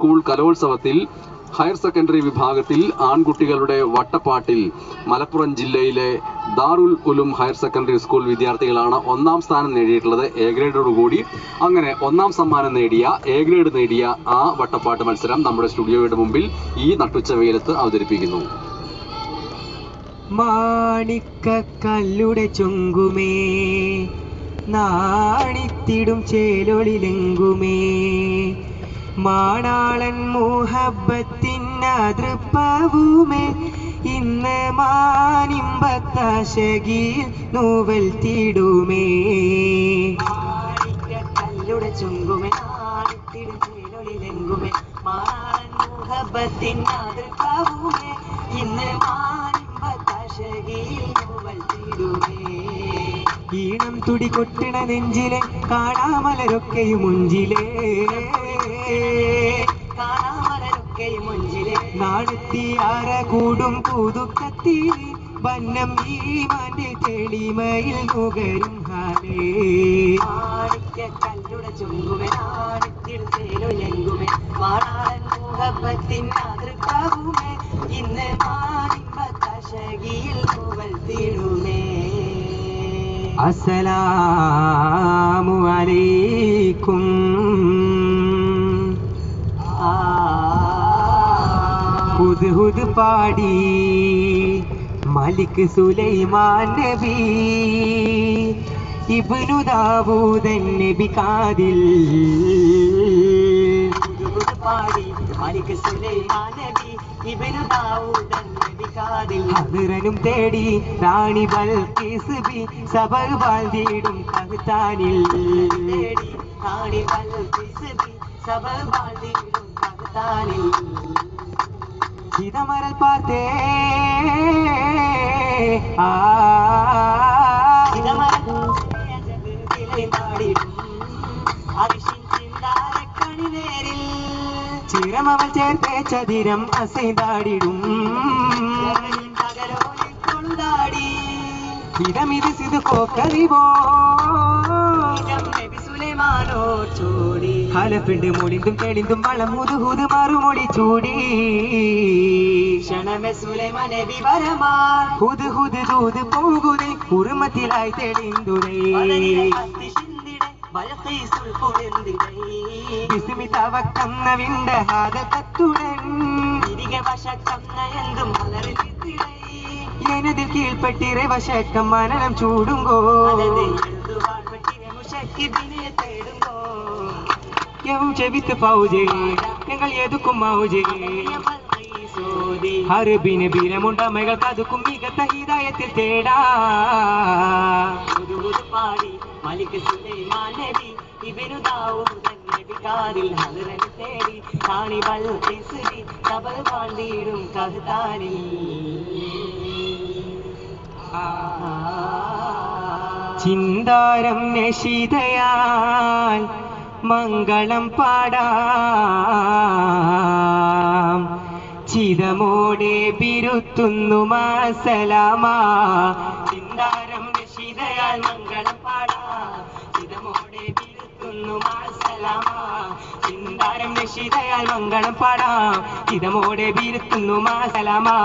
School കലോത്സവത്തിൽ higher secondary വിഭാഗത്തിൽ ആൺകുട്ടികളുടെ വട്ടപ്പാട്ടിൽ മലപ്പുറം ജില്ലയിലെ ദാറുൽ ഉലൂം ഹയർ സെക്കൻഡറി സ്കൂൾ വിദ്യാർത്ഥികളാണ് ഒന്നാം സ്ഥാനം നേടിയിട്ടുള്ളത് എ ഗ്രേഡോടുകൂടി. അങ്ങനെ ഒന്നാം സമ്മാനം നേടിയ എ ഗ്രേഡ് നേടിയ ആ വട്ടപ്പാട്ട് മത്സരം നമ്മുടെ സ്റ്റുഡിയോയുടെ മുമ്പിൽ ഈ നട്ടുച്ച വെയിലത്ത് അവതരിപ്പിക്കുന്നു. മാണിക്കല്ലുടെ ചൊങ്കുമേ നാണിത്തിടും ചേലൊളിലെങ്കുമേ മാണാളൻ മുഹബത്തിനതൃപ്പവുമേ ഇന്ന് മാനിമ്പത്താശകിൽ നൂവൽ തീടുമേ. മാണിക്കല്ലുടെ ചൊങ്കുമേ നാണിത്തിടും ചേലൊളിലെങ്കുമേ മാണാളൻ മുഹബത്തിനതൃപ്പവുമേ ഇന്ന് ഈണം തുടി കൊട്ടണ നെഞ്ചിലെ കാണാമലരൊക്കെയും മുഞ്ചിലേ നാണത്തിയാര കൂടും പുതുക്കത്തിൽ വന്നം ഈ മാന്റെ തെളിമയിൽ നുകരും ഹാലേ. മാണിക്കല്ലുടെ ചൊങ്കുമേ നാണിത്തിടുമേ മാണാളൻ മുഹബത്തിനതൃപ്പവുമേ ഇന്ന് മാനിമ്പത്താശകിൽ നൂവൽ തീടുമേ. അസ്സലാമു അലൈക്കും. ഹുദ് ഹുദ് പാടി മലിക് സുലൈമാൻ നബി ഇബ്നു ദാവൂദൻ നബി കാദിൽ. ഹുദ് പാടി മലിക് സുലൈമാൻ നബി ഇബ്നു ദാവൂദൻ നബി കാദിൽ. ഹദ്റനും തേടി റാണി ബൽഖീസ് ബി സബഹ് വാഴ്ത്തിടും കഹ്താനിൽ. തേടി റാണി ബൽഖീസ് ബി സബഹ് വാഴ്ത്തിടും കഹ്താനിൽ. ചിതമരൽ പാത്തേ ചിരമവൾ ചേർത്തേ ചതിരം അസൈതാടിടും ഇതമിത് സിത് കോക്കറിവോ ഹലപ്പിണ്ട് മൊളിന്തും തെളിന്തും വളം ഹുദ് ഹുദ് മറുമൊഴി ചൂടി ക്ഷണമേ സുലൈമാൻ നബി വരമാൻ ഹുദ് ഹുദ് ദൂത് പോകുതി ഉറുമത്തിലായി തെളിന്തുരേ വിസ്മിതവക്കുന്ന വിണ്ട ഹാദത്തുടൻ തിരികെ വശക്കന്ന എന്തും எனதில் கீழ்பட்டிரை வசக்கம் மனநம் சூடுங்கோ எவும் செவித்து பௌஜே எங்கள் எதுக்கும் மௌஜே ஹருபின் பீரமுண்டமைகள் கதுக்கும் மிகத்த ஹிதாயத்தில் தேடா. பாடி மலிக் சுலைமான் நபி இப்னு தாவூதன் நபி காதில் ஹதரன் தேடி ராணி பல்கீஸ் பி சபஹ் வாழ்ந்திடும் கஹ்தானில். ചിന്താരം നശിതയാൽ മംഗളം പാടാം ചിതമോടെ ബിരുത്തുന്നു മാസലാമാ. ചിന്താരം നശിതയാൽ മംഗളം പാടാം ചിതമോടെ ബിരുത്തുന്നു മാസലാമാ. ചിന്താരം നശിതയാൽ മംഗളം പാടാം ചിതമോടെ ബിരുത്തുന്നു മാസലാമാ.